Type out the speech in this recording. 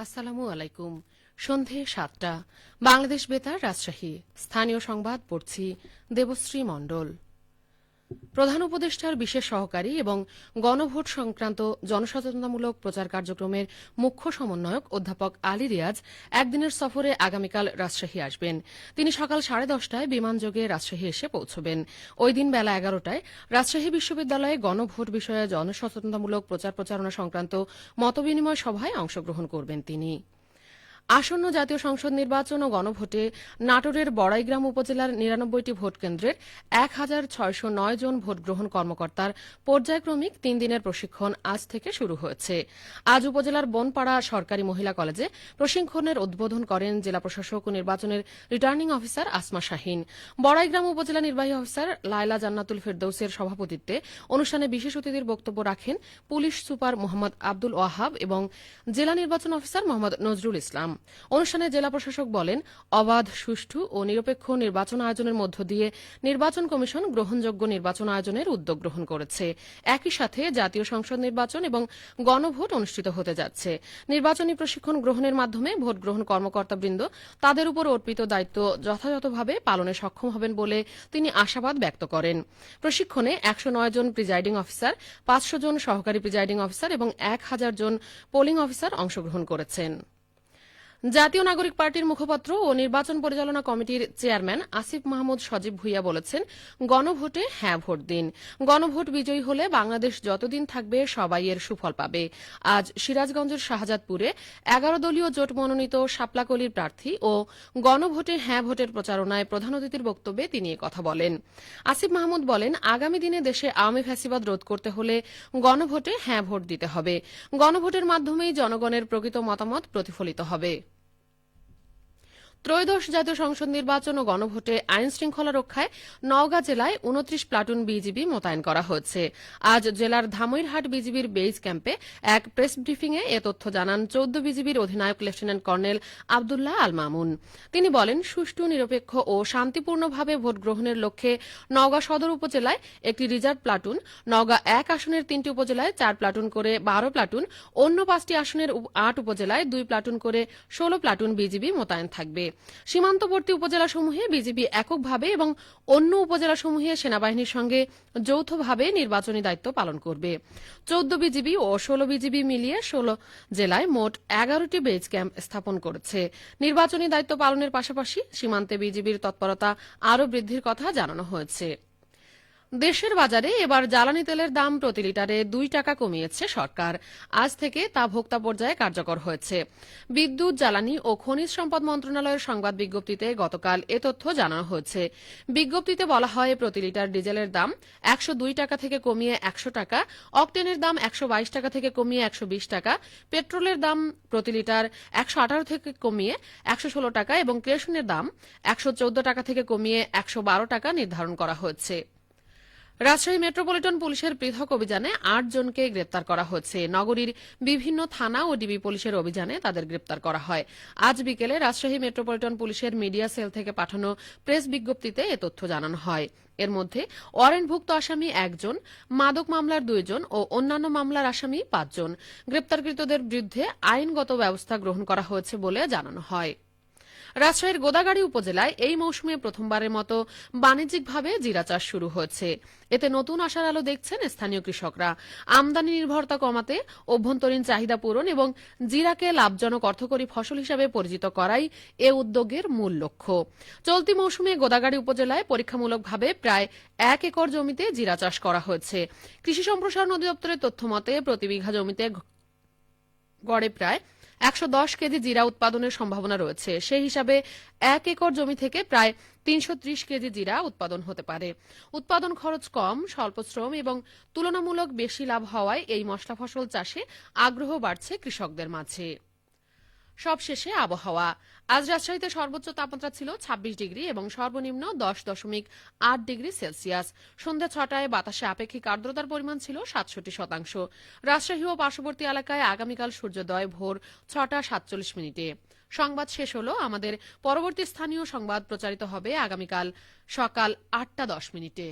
আসসালামু আলাইকুম। সন্ধে ৭টা বাংলাদেশ বেতার রাজশাহী। স্থানীয় সংবাদ পড়ছি দেবশ্রী মণ্ডল। প্রধান উপদেষ্টার বিশেষ সহকারী এবং গণভোট সংক্রান্ত জনসচেতনতামূলক প্রচার কার্যক্রমের মুখ্য সমন্বয়ক অধ্যাপক আলী রিয়াজ একদিনের সফরে আগামীকাল রাজশাহী আসবেন। তিনি সকাল 10:30টায় বিমানযোগে রাজশাহী এসে পৌঁছবেন। ওই দিন বেলা 11টায় রাজশাহী বিশ্ববিদ্যালয়ে গণভোট বিষয়ে জনসচেতনতামূলক প্রচার প্রচারণা সংক্রান্ত মতবিনিময় সভায় অংশগ্রহণ করবেন তিনি। আসন্ন জাতীয় সংসদ নির্বাচন ও গণভোটে নাটোরের বড়াইগ্রাম উপজেলার ৯৯টি ভোটকেন্দ্রের ১,৬০৯ জন ভোটগ্রহণ কর্মকর্তার পর্যায়ক্রমিক ৩ দিনের প্রশিক্ষণ আজ থেকে শুরু হয়েছে। আজ উপজেলার বনপাড়া সরকারি মহিলা কলেজে প্রশিক্ষণের উদ্বোধন করেন জেলা প্রশাসক ও নির্বাচনের রিটার্নিং অফিসার আসমা শাহীন। বড়াইগ্রাম উপজেলা নির্বাহী অফিসার লায়লা জান্নাতুল ফেরদৌসের সভাপতিত্বে অনুষ্ঠানে বিশেষ অতিথির বক্তব্য রাখেন পুলিশ সুপার মোহাম্মদ আব্দুল ওয়াহাব এবং জেলা নির্বাচন অফিসার মোহাম্মদ নজরুল ইসলাম। অনুষ্ঠানে জেলা প্রশাসক বলেন, অবাধ, সুষ্ঠু ও নিরপেক্ষ নির্বাচন আয়োজনের মধ্য দিয়ে নির্বাচন কমিশন গ্রহণযোগ্য নির্বাচন আয়োজনের উদ্যোগ গ্রহণ করেছে। একই সাথে জাতীয় সংসদ নির্বাচন এবং গণভোট অনুষ্ঠিত হতে যাচ্ছে। নির্বাচনী প্রশিক্ষণ গ্রহণের মাধ্যমে ভোট গ্রহণ কর্মকর্তাবৃন্দ তাদের উপর অর্পিত দায়িত্ব যথাযথভাবে পালনে সক্ষম হবেন বলে তিনি আশাবাদ ব্যক্ত করেন। প্রশিক্ষণে ১০৯ জন প্রিজাইডিং অফিসার, ৫০০ জন সহকারী প্রিজাইডিং অফিসার এবং ১,০০০ জন পোলিং অফিসার অংশগ্রহণ করেছেন। জাতীয় নাগরিক পার্টির মুখপাত্র ও নির্বাচন পরিচালনা কমিটির চেয়ারম্যান আসিফ মাহমুদ সজীব ভুইয়া বলেছেন, গণভোটে হ্যাঁ ভোট দিন। গণভোট বিজয়ী হলে বাংলাদেশ যতদিন থাকবে সবাই এর সুফল পাবে। আজ সিরাজগঞ্জের শাহজাদপুরে ১১ দলীয় জোট মনোনীত শাপলাকলির প্রার্থী ও গণভোটে হ্যাঁ ভোটের প্রচারণায় প্রধান অতিথির বক্তব্যে তিনি একথা বলেন। আসিফ মাহমুদ বলেন, আগামী দিনে দেশে আওয়ামী ফ্যাসিবাদ রোধ করতে হলে গণভোটে হ্যাঁ ভোট দিতে হবে। গণভোটের মাধ্যমেই জনগণের প্রকৃত মতামত প্রতিফলিত হবে। ত্রয়োদশ জাতীয় সংসদ নির্বাচন ও গণভোটে আইন শৃঙ্খলা রক্ষায় নওগাঁ জেলায় ২৯ প্লাটুন বিজিবি মোতায়েন করা হয়েছে। আজ জেলার ধামইরহাট বিজিবির বেইজ ক্যাম্পে এক প্রেস ব্রিফিংয়ে এ তথ্য জানান ১৪ বিজিবির অধিনায়ক লেফটেন্যান্ট কর্নেল আবদুল্লাহ আল মামুন। তিনি বলেন, সুষ্ঠু, নিরপেক্ষ ও শান্তিপূর্ণভাবে ভোট গ্রহণের লক্ষ্যে নওগাঁ সদর উপজেলায় একটি রিজার্ভ প্লাটুন, নওগাঁ ১ আসনের ৩টি উপজেলায় ৪ প্লাটুন করে ১২ প্লাটুন, অন্য ৫টি আসনের ৮ উপজেলায় ২ প্লাটুন করে ১৬ প্লাটুন বিজিবি মোতায়েন থাকবে। সীমান্তবর্তী উপজেলাসমূহে বিজিবি এককভাবে এবং অন্য উপজেলাসমূহে সেনাবাহিনীর সঙ্গে যৌথভাবে নির্বাচনী দায়িত্ব পালন করবে। ১৪ বিজিবি ও ১৬ বিজিবি মিলিয়ে ১৬ জেলায় মোট ১১টি বেজ ক্যাম্প স্থাপন করেছে। নির্বাচনী দায়িত্ব পালনের পাশাপাশি সীমান্তে বিজিবির তৎপরতা আরও বৃদ্ধির কথা জানানো হয়েছে। দেশের বাজারে এবার জ্বালানি তেলের দাম প্রতি লিটারে ২ টাকা কমিয়েছে সরকার। আজ থেকে তা ভোক্তা পর্যায়ে কার্যকর হয়েছে। বিদ্যুৎ, জ্বালানি ও খনিজ সম্পদ মন্ত্রণালয়ের সংবাদ বিজ্ঞপ্তিতে গতকাল এ তথ্য জানানো হয়েছে। বিজ্ঞপ্তিতে বলা হয়, প্রতি লিটার ডিজেলের দাম ১০২ টাকা থেকে কমিয়ে ১০০ টাকা, অকটেনের দাম ১২২ টাকা থেকে কমিয়ে ১২০ টাকা, পেট্রোলের দাম প্রতি লিটার ১১৮ থেকে কমিয়ে ১১৬ টাকা এবং কেরোসিনের দাম ১১৪ টাকা থেকে কমিয়ে ১১২ টাকা নির্ধারণ করা হয়েছে। রাজশাহী মেট্রোপলিটন পুলিশের পৃথক অভিযানে ৮ জনকে গ্রেপ্তার করা হয়েছে। নগরীর বিভিন্ন থানা ও ডিবি পুলিশের অভিযানে তাদের গ্রেপ্তার করা হয়। আজ বিকেলে রাজশাহী মেট্রোপলিটন পুলিশের মিডিয়া সেল থেকে পাঠানো প্রেস বিজ্ঞপ্তিতে এ তথ্য জানানো হয়। এর মধ্যে ওয়ারেন্টভুক্ত আসামি ১ জন, মাদক মামলার ২ জন ও অন্যান্য মামলার আসামি ৫ জন। গ্রেপ্তারকৃতদের বিরুদ্ধে আইনগত ব্যবস্থা গ্রহণ করা হয়েছে বলে জানানো হয়। রাজশাহীর গোদাগাড়ী উপজেলায় এই মৌসুমে প্রথমবারের মতো বাণিজ্যিকভাবে জিরা চাষ শুরু হয়েছে। এতে নতুন আশার আলো দেখছেন স্থানীয় কৃষকরা। আমদানি নির্ভরতা কমাতে, অভ্যন্তরীণ চাহিদা পূরণ এবং জিরাকে লাভজনক অর্থকরী ফসল হিসাবে পরিচিত করাই এ উদ্যোগের মূল লক্ষ্য। চলতি মৌসুমে গোদাগাড়ী উপজেলায় পরীক্ষামূলকভাবে প্রায় ১ একর জমিতে জিরা চাষ করা হয়েছে। কৃষি সম্প্রসারণ অধিদপ্তরের তথ্য মতে প্রতি বিঘা জমিতে গড়ে প্রায় ১১০ কেজি জিরা উৎপাদনের সম্ভাবনা রয়েছে। সেই হিসাবে ১ একর জমি থেকে প্রায় ৩৩০ কেজি জিরা উৎপাদন হতে পারে। উৎপাদন খরচ কম, স্বল্প শ্রম এবং তুলনামূলক বেশি লাভ হওয়ায় এই মশলা ফসল চাষে আগ্রহ বাড়ছে কৃষকদের মাঝে। সবশেষে আবহাওয়া। আজ রাজশাহীতে সর্বোচ্চ তাপমাত্রা ছিল ২৬ ডিগ্রি এবং সর্বনিম্ন ১০.৮ ডিগ্রি সেলসিয়াস। সন্ধ্যা ৬টায় বাতাসে আপেক্ষিক আর্দ্রতার পরিমাণ ছিল ৬৭%। রাজশাহী ও পার্শ্ববর্তী এলাকায় আগামীকাল সূর্যোদয় ভোর ৬টা ৪৭ মিনিটে। সংবাদ শেষ হল। আমাদের পরবর্তী স্থানীয় সংবাদ প্রচারিত হবে আগামীকাল সকাল ৮টা ১০ মিনিটে।